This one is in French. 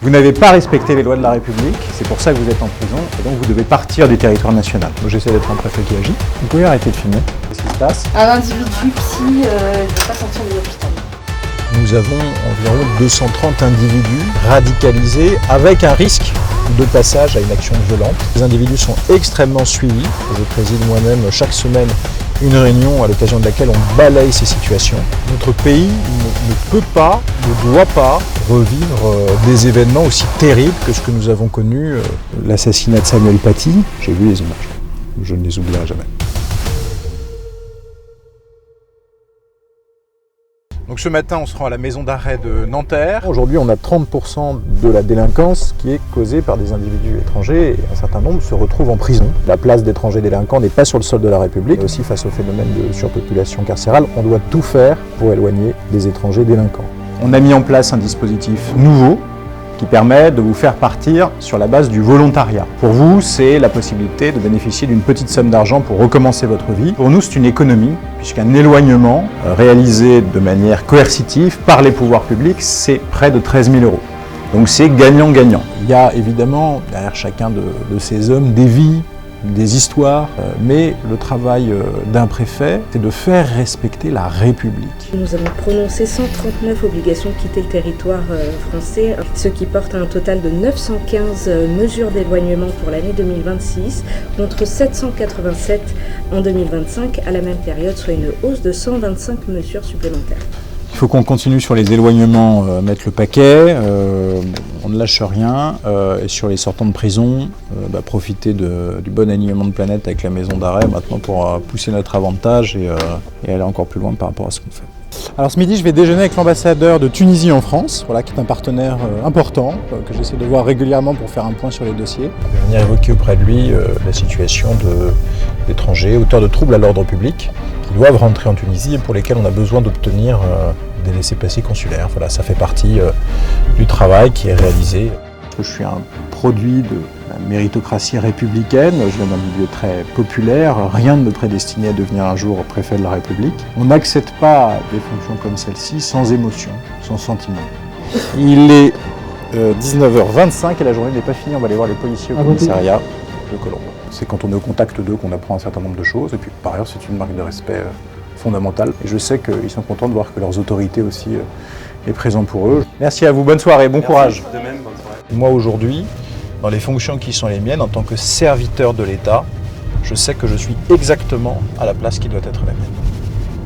Vous n'avez pas respecté les lois de la République, c'est pour ça que vous êtes en prison, et donc vous devez partir du territoire national. Donc j'essaie d'être un préfet qui agit. Vous pouvez arrêter de filmer. Qu'est-ce qui se passe? Un individu psy ne peut pas sortir de l'hôpital. Nous avons environ 230 individus radicalisés avec un risque de passage à une action violente. Les individus sont extrêmement suivis. Je préside moi-même chaque semaine une réunion à l'occasion de laquelle on balaye ces situations. Notre pays ne peut pas, ne doit pas revivre des événements aussi terribles que ce que nous avons connu. L'assassinat de Samuel Paty, j'ai vu les images. Je ne les oublierai jamais. Donc ce matin, on se rend à la maison d'arrêt de Nanterre. Aujourd'hui, on a 30% de la délinquance qui est causée par des individus étrangers et un certain nombre se retrouvent en prison. La place d'étrangers délinquants n'est pas sur le sol de la République. Et aussi face au phénomène de surpopulation carcérale, on doit tout faire pour éloigner des étrangers délinquants. On a mis en place un dispositif nouveau qui permet de vous faire partir sur la base du volontariat. Pour vous, c'est la possibilité de bénéficier d'une petite somme d'argent pour recommencer votre vie. Pour nous, c'est une économie, puisqu'un éloignement réalisé de manière coercitive par les pouvoirs publics, c'est près de 13 000 €. Donc c'est gagnant-gagnant. Il y a évidemment, derrière chacun de ces hommes, des vies, des histoires, mais le travail d'un préfet, c'est de faire respecter la République. Nous avons prononcé 139 obligations de quitter le territoire français, ce qui porte à un total de 915 mesures d'éloignement pour l'année 2026, contre 787 en 2025 à la même période, soit une hausse de 125 mesures supplémentaires. Il faut qu'on continue sur les éloignements, mettre le paquet, on ne lâche rien, et sur les sortants de prison, profiter du bon alignement de planète avec la maison d'arrêt maintenant pour pousser notre avantage et aller encore plus loin par rapport à ce qu'on fait. Alors ce midi, je vais déjeuner avec l'ambassadeur de Tunisie en France, voilà, qui est un partenaire important, que j'essaie de voir régulièrement pour faire un point sur les dossiers. On va venir évoquer auprès de lui la situation d'étrangers, auteurs de troubles à l'ordre public, qui doivent rentrer en Tunisie et pour lesquels on a besoin d'obtenir des laissez-passer consulaires. Voilà, ça fait partie du travail qui est réalisé. Je suis un produit de la méritocratie républicaine, je viens d'un milieu très populaire, rien ne me prédestinait à devenir un jour préfet de la République. On n'accède pas des fonctions comme celle-ci sans émotion, sans sentiment. Il est 19h25 et la journée n'est pas finie, on va aller voir les policiers au commissariat de Colombes. C'est quand on est au contact d'eux qu'on apprend un certain nombre de choses et puis par ailleurs c'est une marque de respect fondamentale. Et je sais qu'ils sont contents de voir que leurs autorités aussi est présent pour eux. Merci à vous, bonne soirée, bon courage. De même, bonne soirée. Moi aujourd'hui, dans les fonctions qui sont les miennes, en tant que serviteur de l'État, je sais que je suis exactement à la place qui doit être la mienne.